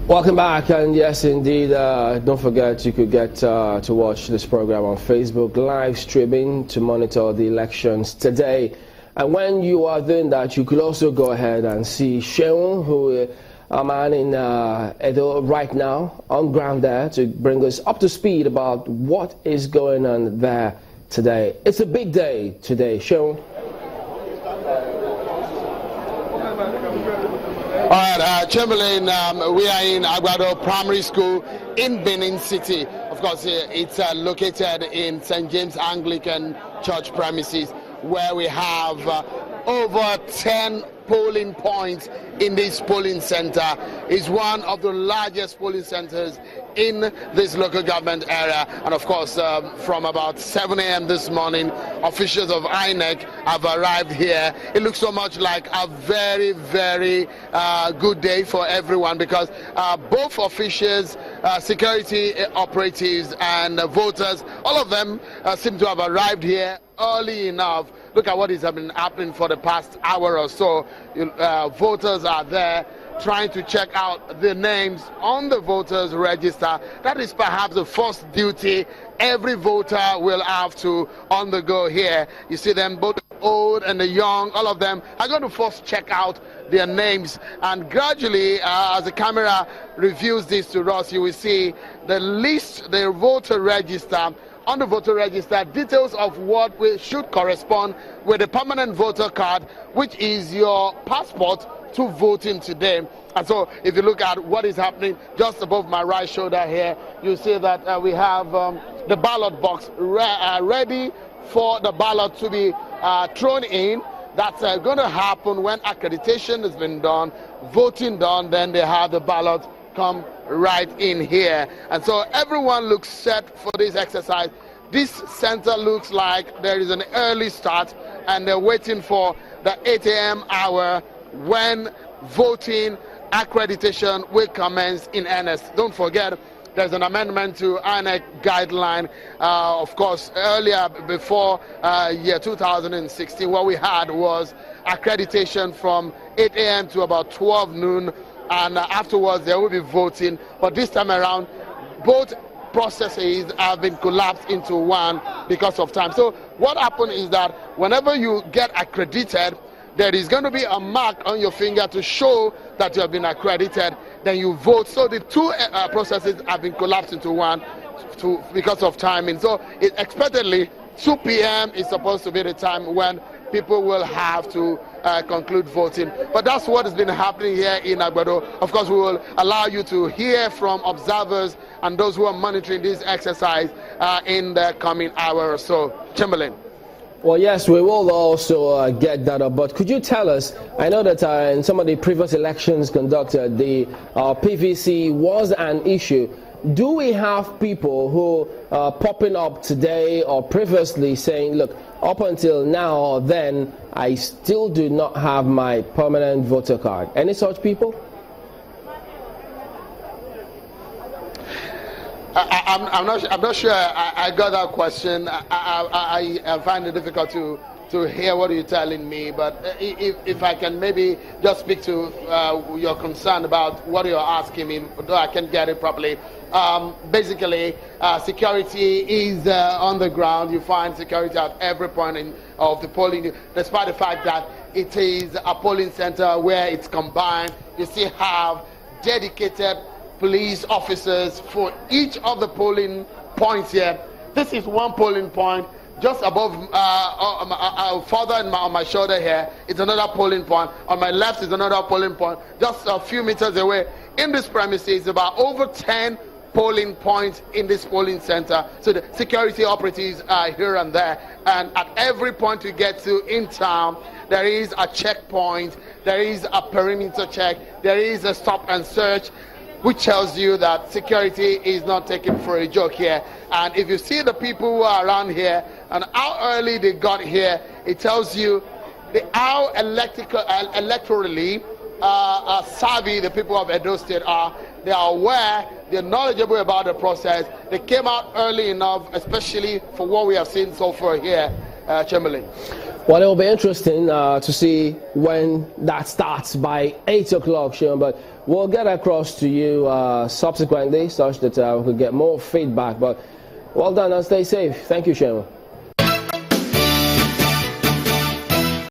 Welcome back, and yes indeed, don't forget you could get to watch this program on Facebook live streaming to monitor the elections today. And when you are doing that, you could also go ahead and see Sheung, who a man in Edo right now on ground there to bring us up to speed about what is going on there today. It's a big day today, Sheung. All right, Chamberlain, we are in Agbado Primary School in Benin City. Of course, it's located in St. James Anglican Church premises, where we have over 10 polling points in this polling center. It's one of the largest polling centers in this local government area. And of course, from about 7 a.m. this morning, officials of INEC have arrived here. It looks so much like a very, very good day for everyone, because both officials, security operatives and voters, all of them seem to have arrived here early enough. Look at what has been happening for the past hour or so. Voters are there trying to check out the names on the voters register. That is perhaps the first duty every voter will have to undergo here. You see them, both the old and the young, all of them are going to first check out their names, and gradually, as the camera reviews this to us, you will see the list, the voter register. On the voter register, details of what should correspond with the permanent voter card, which is your passport to voting today. And so if you look at what is happening just above my right shoulder here, you see that we have the ballot box ready for the ballot to be thrown in. That's going to happen when accreditation has been done, voting done, then they have the ballot come right in here. And so everyone looks set for this exercise. This center looks like there is an early start, and they're waiting for the 8 a.m. hour when voting accreditation will commence in earnest. Don't forget, there's an amendment to INEC guideline. Of course, earlier, before year 2016, what we had was accreditation from 8 a.m. to about 12 noon, and afterwards there will be voting. But this time around, both processes have been collapsed into one because of time. So what happened is that whenever you get accredited, there is going to be a mark on your finger to show that you have been accredited. Then you vote. So the two processes have been collapsed into one because of timing. So expectedly, 2 p.m. is supposed to be the time when people will have to conclude voting. But that's what has been happening here in Agbado. Of course, we will allow you to hear from observers and those who are monitoring this exercise in the coming hour or so. Chamberlain. Well, yes, we will also get that up. But could you tell us, I know that in some of the previous elections conducted, the PVC was an issue. Do we have people who are popping up today or previously saying, look, up until now or then, I still do not have my permanent voter card? Any such people? I'm not sure I got that question. I find it difficult to hear what you're telling me, but if I can maybe just speak to your concern about what you're asking me, though I can get it properly. Basically, security is on the ground. You find security at every point of the polling, despite the fact that it is a polling center where it's combined. You still have dedicated police officers for each of the polling points here. This is one polling point. Just above, further on my shoulder here, is another polling point. On my left is another polling point. Just a few meters away, in this premises, about over 10 polling points in this polling center. So the security operatives are here and there. And at every point you get to in town, there is a checkpoint, there is a perimeter check, there is a stop and search, which tells you that security is not taken for a joke here. And if you see the people who are around here and how early they got here, it tells you how electorally savvy the people of Edo State are. They are aware, they're knowledgeable about the process. They came out early enough, especially for what we have seen so far here, Chamberlain. Well, it will be interesting to see when that starts by 8 o'clock, Sean, but we'll get across to you subsequently such that we could get more feedback. But well done and stay safe. Thank you, Sean.